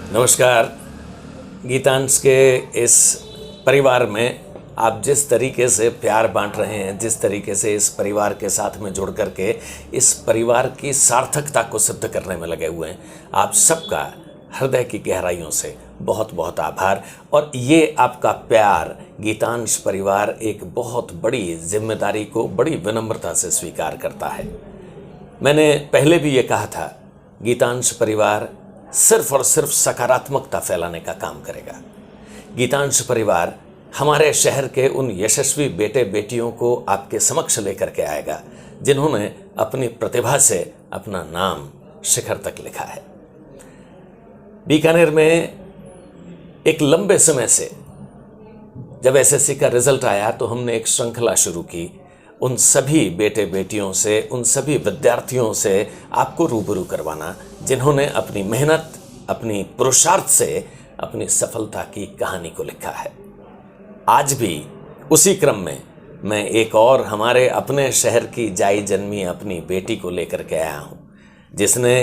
नमस्कार। गीतांश के इस परिवार में आप जिस तरीके से प्यार बांट रहे हैं, जिस तरीके से इस परिवार के साथ में जुड़ करके इस परिवार की सार्थकता को सिद्ध करने में लगे हुए हैं, आप सबका हृदय की गहराइयों से बहुत बहुत आभार। और ये आपका प्यार गीतांश परिवार एक बहुत बड़ी जिम्मेदारी को बड़ी विनम्रता से स्वीकार करता है। मैंने पहले भी ये कहा था, गीतांश परिवार सिर्फ और सिर्फ सकारात्मकता फैलाने का काम करेगा। गीतांश परिवार हमारे शहर के उन यशस्वी बेटे बेटियों को आपके समक्ष लेकर के आएगा जिन्होंने अपनी प्रतिभा से अपना नाम शिखर तक लिखा है। बीकानेर में एक लंबे समय से जब एसएससी का रिजल्ट आया तो हमने एक श्रृंखला शुरू की, उन सभी बेटे बेटियों से, उन सभी विद्यार्थियों से आपको रूबरू करवाना जिन्होंने अपनी मेहनत, अपनी पुरुषार्थ से अपनी सफलता की कहानी को लिखा है। आज भी उसी क्रम में मैं एक और हमारे अपने शहर की जाई जन्मी अपनी बेटी को लेकर के आया हूँ, जिसने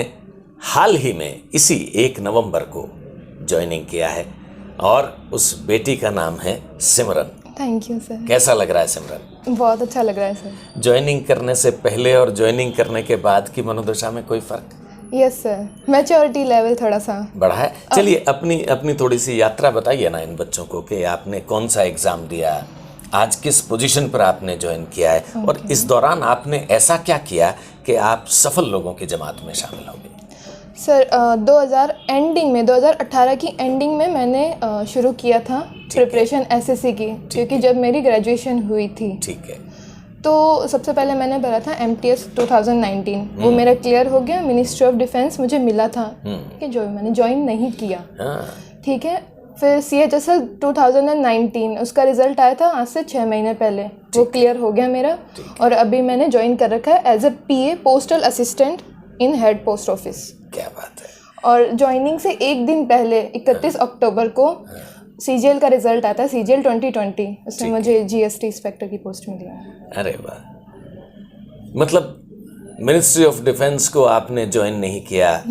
हाल ही में इसी 1 नवंबर को ज्वाइनिंग किया है और उस बेटी का नाम है सिमरन। Thank you sir. कैसा लग रहा है सिमरन? बहुत अच्छा लग रहा है सर। ज्वाइनिंग करने से पहले और ज्वाइनिंग करने के बाद की मनोदशा में कोई फर्क? यस सर, मैच्योरिटी लेवल थोड़ा सा बढ़ा है। चलिए अपनी थोड़ी सी यात्रा बताइए ना इन बच्चों को कि आपने कौन सा एग्ज़ाम दिया, आज किस पोजीशन पर आपने ज्वाइन किया है और इस दौरान आपने ऐसा क्या किया कि आप सफल लोगों की जमात में शामिल हो गए? सर 2018 की एंडिंग में मैंने शुरू किया था प्रिपरेशन एसएससी की, क्योंकि जब मेरी ग्रेजुएशन हुई थी। ठीक है। तो सबसे पहले मैंने भरा था एमटीएस 2019, वो मेरा क्लियर हो गया। मिनिस्ट्री ऑफ डिफेंस मुझे मिला था कि जो मैंने ज्वाइन नहीं किया। ठीक है। फिर सीएचएसएल 2019 उसका रिजल्ट आया था आज से 6 महीने पहले, वो क्लियर हो गया मेरा। और अभी मैंने ज्वाइन कर रखा है as a PA postal assistant in head post office. क्या बात है। और ज्वाइनिंग से एक दिन पहले 31 अक्टूबर को सीजीएल का रिजल्ट आता है, सीजीएल 2020, उसमें मुझे जीएसटी इंस्पेक्टर की पोस्ट मिली है। अरे वाह, मतलब मिनिस्ट्री ऑफ डिफेंस को आपने ज्वाइन नहीं किया,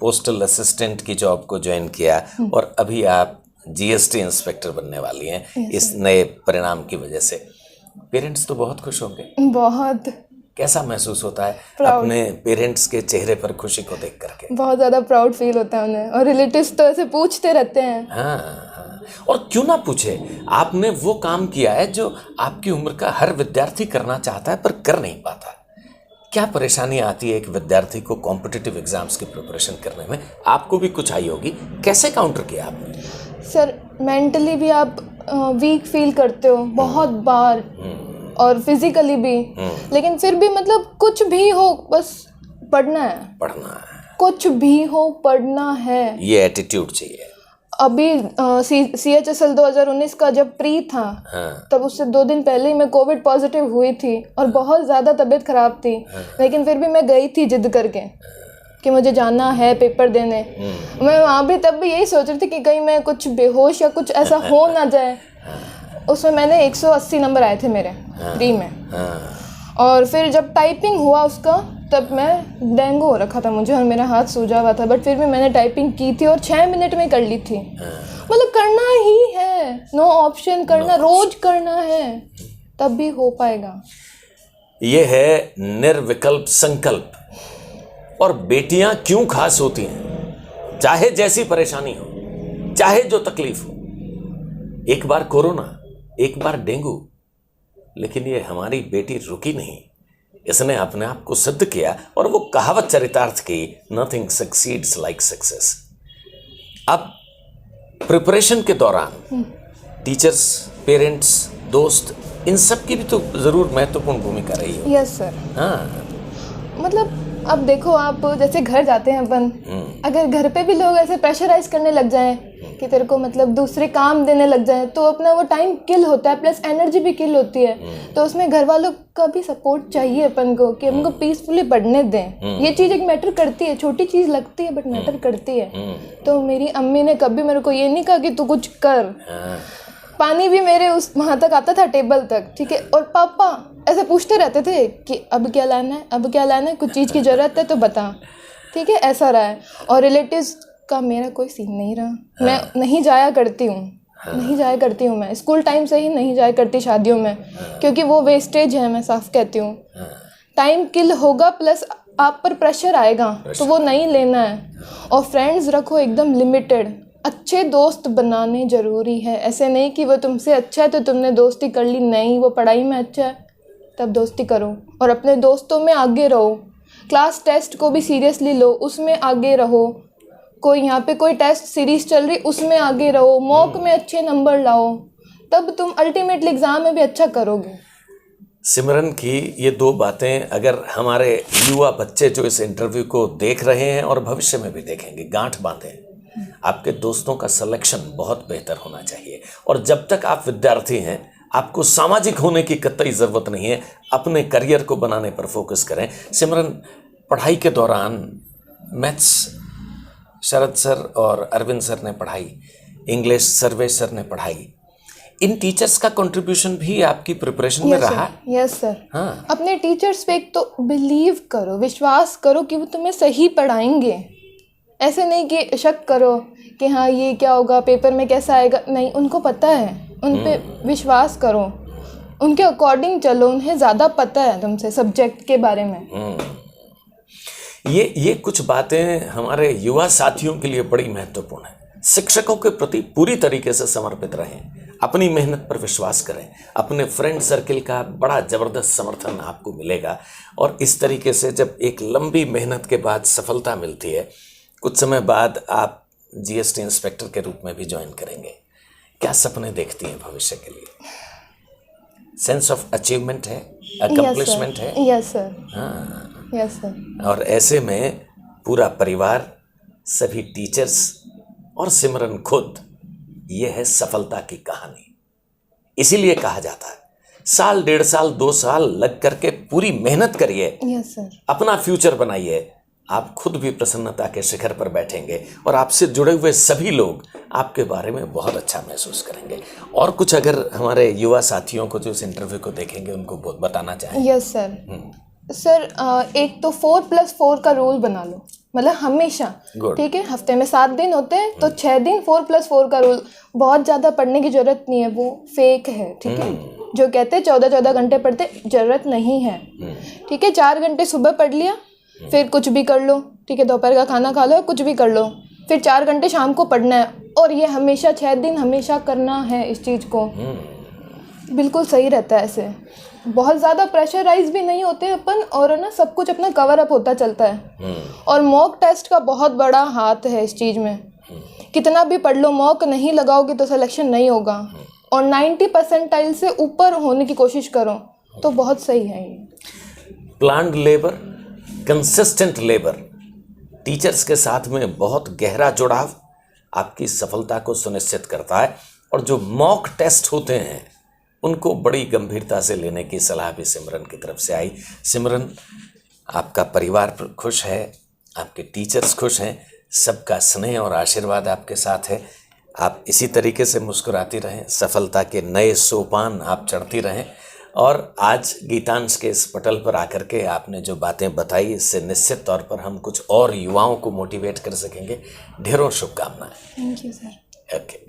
पोस्टल असिस्टेंट की जॉब को ज्वाइन किया और अभी आप जीएसटी इंस्पेक्टर बनने वाली हैं इस नए परिणाम की वजह से। पेरेंट्स तो बहुत खुश होंगे। बहुत। कैसा महसूस होता है अपने पेरेंट्स के चेहरे पर खुशी को देख करके? बहुत ज़्यादा प्राउड फील होता है उन्हें, और रिलेटिव्स तो ऐसे पूछते रहते हैं। हाँ, और क्यों ना पूछे, आपने वो काम किया है जो आपकी उम्र का हर विद्यार्थी करना चाहता है पर कर नहीं पाता। क्या परेशानी आती है एक विद्यार्थी को कॉम्पिटिटिव एग्जाम्स की प्रिपरेशन करने में? आपको भी कुछ आई होगी, कैसे काउंटर किया आपने? सर मेंटली भी आप वीक फील करते हो बहुत बार, और फिजिकली भी, लेकिन फिर भी मतलब कुछ भी हो बस पढ़ना है। कुछ भी हो पढ़ना है, ये एटीट्यूड चाहिए। अभी सीएचएसएल 2019 का जब प्री था, तब उससे 2 दिन पहले ही मैं कोविड पॉजिटिव हुई थी और बहुत ज़्यादा तबीयत ख़राब थी। लेकिन फिर भी मैं गई थी जिद करके कि मुझे जाना है पेपर देने। मैं वहाँ भी तब भी यही सोच रही थी कि कहीं मैं कुछ बेहोश या कुछ ऐसा हो ना जाए। उसमें मैंने 180 नंबर आए थे मेरे प्री में। और फिर जब टाइपिंग हुआ उसका, तब मैं डेंगू हो रखा था मुझे और मेरा हाथ सूजा हुआ था, बट फिर भी मैंने टाइपिंग की थी और 6 मिनट में कर ली थी। मतलब करना ही है, नो ऑप्शन, करना, रोज करना है, तब भी हो पाएगा। ये है निर्विकल्प संकल्प। और बेटियां क्यों खास होती हैं? चाहे जैसी परेशानी हो, चाहे जो तकलीफ हो, एक बार कोरोना, एक बार डेंगू, लेकिन ये हमारी बेटी रुकी नहीं। इसने अपने आप को सिद्ध किया और वो कहावत चरितार्थ की, नथिंग सक्सीड्स लाइक सक्सेस। अब प्रिपरेशन के दौरान टीचर्स, पेरेंट्स, दोस्त, इन सब की भी तो जरूर महत्वपूर्ण भूमिका रही है। Yes sir. हाँ, मतलब अब देखो, आप जैसे घर जाते हैं अपन, अगर घर पे भी लोग ऐसे प्रेशराइज करने लग जाएं कि तेरे को मतलब दूसरे काम देने लग जाएं, तो अपना वो टाइम किल होता है, प्लस एनर्जी भी किल होती है। तो उसमें घर वालों का भी सपोर्ट चाहिए अपन को कि हमको पीसफुली पढ़ने दें। ये चीज़ एक मैटर करती है, छोटी चीज़ लगती है बट मैटर करती है। तो मेरी अम्मी ने कभी मेरे को ये नहीं कहा कि तू कुछ कर। पानी भी मेरे उस वहाँ तक आता था, टेबल तक, ठीक है। और पापा ऐसे पूछते रहते थे कि अब क्या लाना है, अब क्या लाना है, कुछ चीज़ की ज़रूरत है तो बता, ठीक है, ऐसा रहा है। और रिलेटिव्स का मेरा कोई सीन नहीं रहा। मैं नहीं जाया करती हूँ, नहीं जाया करती हूँ। मैं स्कूल टाइम से ही नहीं जाया करती शादियों में, क्योंकि वो वेस्टेज है, मैं साफ कहती हूँ। टाइम किल होगा प्लस आप पर प्रेशर आएगा, तो वो नहीं लेना है। और फ्रेंड्स रखो एकदम लिमिटेड। अच्छे दोस्त बनाने ज़रूरी है। ऐसे नहीं कि वो तुमसे अच्छा है तो तुमने दोस्ती कर ली, नहीं, वो पढ़ाई में अच्छा है तब दोस्ती करो और अपने दोस्तों में आगे रहो। क्लास टेस्ट को भी सीरियसली लो, उसमें आगे रहो। कोई यहाँ पे कोई टेस्ट सीरीज चल रही, उसमें आगे रहो। मॉक में अच्छे नंबर लाओ, तब तुम अल्टीमेटली एग्ज़ाम में भी अच्छा करोगे। सिमरन की ये दो बातें अगर हमारे युवा बच्चे जो इस इंटरव्यू को देख रहे हैं और भविष्य में भी देखेंगे, गांठ बांधे। आपके दोस्तों का सिलेक्शन बहुत बेहतर होना चाहिए। और जब तक आप विद्यार्थी हैं, आपको सामाजिक होने की कतई ज़रूरत नहीं है। अपने करियर को बनाने पर फोकस करें। सिमरन, पढ़ाई के दौरान मैथ्स शरद सर और अरविंद सर ने पढ़ाई, इंग्लिश सर्वेश सर ने पढ़ाई। इन टीचर्स का कंट्रीब्यूशन भी आपकी प्रिपरेशन में रहा? Yes sir. हाँ। अपने टीचर्स पे एक तो बिलीव करो, विश्वास करो कि वो तुम्हें सही पढ़ाएंगे। ऐसे नहीं कि शक करो कि हाँ ये क्या होगा, पेपर में कैसा आएगा। नहीं, उनको पता है, उन पे विश्वास करो, उनके अकॉर्डिंग चलो। उन्हें ज़्यादा पता है तुमसे सब्जेक्ट के बारे में। ये कुछ बातें हमारे युवा साथियों के लिए बड़ी महत्वपूर्ण है। शिक्षकों के प्रति पूरी तरीके से समर्पित रहें, अपनी मेहनत पर विश्वास करें। अपने फ्रेंड सर्किल का बड़ा ज़बरदस्त समर्थन आपको मिलेगा। और इस तरीके से जब एक लंबी मेहनत के बाद सफलता मिलती है, कुछ समय बाद आप जीएसटी इंस्पेक्टर के रूप में भी ज्वाइन करेंगे। क्या सपने देखती हैं भविष्य के लिए? सेंस ऑफ अचीवमेंट है, अकम्प्लिशमेंट है? Yes sir. हाँ। Yes sir. और ऐसे में पूरा परिवार, सभी टीचर्स और सिमरन खुद, ये है सफलता की कहानी। इसीलिए कहा जाता है साल, 1.5 साल, 2 साल लग करके पूरी मेहनत करिए। Yes sir. अपना फ्यूचर बनाइए। आप खुद भी प्रसन्नता के शिखर पर बैठेंगे और आपसे जुड़े हुए सभी लोग आपके बारे में बहुत अच्छा महसूस करेंगे। और कुछ अगर हमारे युवा साथियों को जो इस इंटरव्यू को देखेंगे उनको बहुत बताना चाहें? Yes sir. सर, एक तो 4+4 का रूल बना लो, मतलब हमेशा, ठीक है। हफ्ते में 7 दिन होते हैं तो 6 दिन 4+4 का रूल। बहुत ज़्यादा पढ़ने की ज़रूरत नहीं है, वो फेक है, ठीक है। जो कहते हैं 14-14 घंटे पढ़ते, ज़रूरत नहीं है, ठीक है। 4 घंटे सुबह पढ़ लिया, फिर कुछ भी कर लो, ठीक है। दोपहर का खाना खा लो, कुछ भी कर लो, फिर 4 घंटे शाम को पढ़ना है। और ये हमेशा 6 दिन हमेशा करना है इस चीज़ को। बिल्कुल सही रहता है ऐसे। बहुत ज़्यादा प्रेशराइज भी नहीं होते अपन, और ना सब कुछ अपना कवर अप होता चलता है। और मॉक टेस्ट का बहुत बड़ा हाथ है इस चीज़ में। कितना भी पढ़ लो, मॉक नहीं लगाओगे तो सिलेक्शन नहीं होगा। और 90% से ऊपर होने की कोशिश करो तो बहुत सही है ये। Planned labour, consistent labour, teachers के साथ में बहुत गहरा जुड़ाव आपकी सफलता को सुनिश्चित करता है। और जो मॉक टेस्ट होते हैं उनको बड़ी गंभीरता से लेने की सलाह भी सिमरन की तरफ से आई। सिमरन, आपका परिवार खुश है, आपके टीचर्स खुश हैं, सबका स्नेह और आशीर्वाद आपके साथ है। आप इसी तरीके से मुस्कुराती रहें, सफलता के नए सोपान आप चढ़ती रहें। और आज गीतांश के इस पटल पर आकर के आपने जो बातें बताई, इससे निश्चित तौर पर हम कुछ और युवाओं को मोटिवेट कर सकेंगे। ढेरों शुभकामनाएं। Thank you sir. ओके।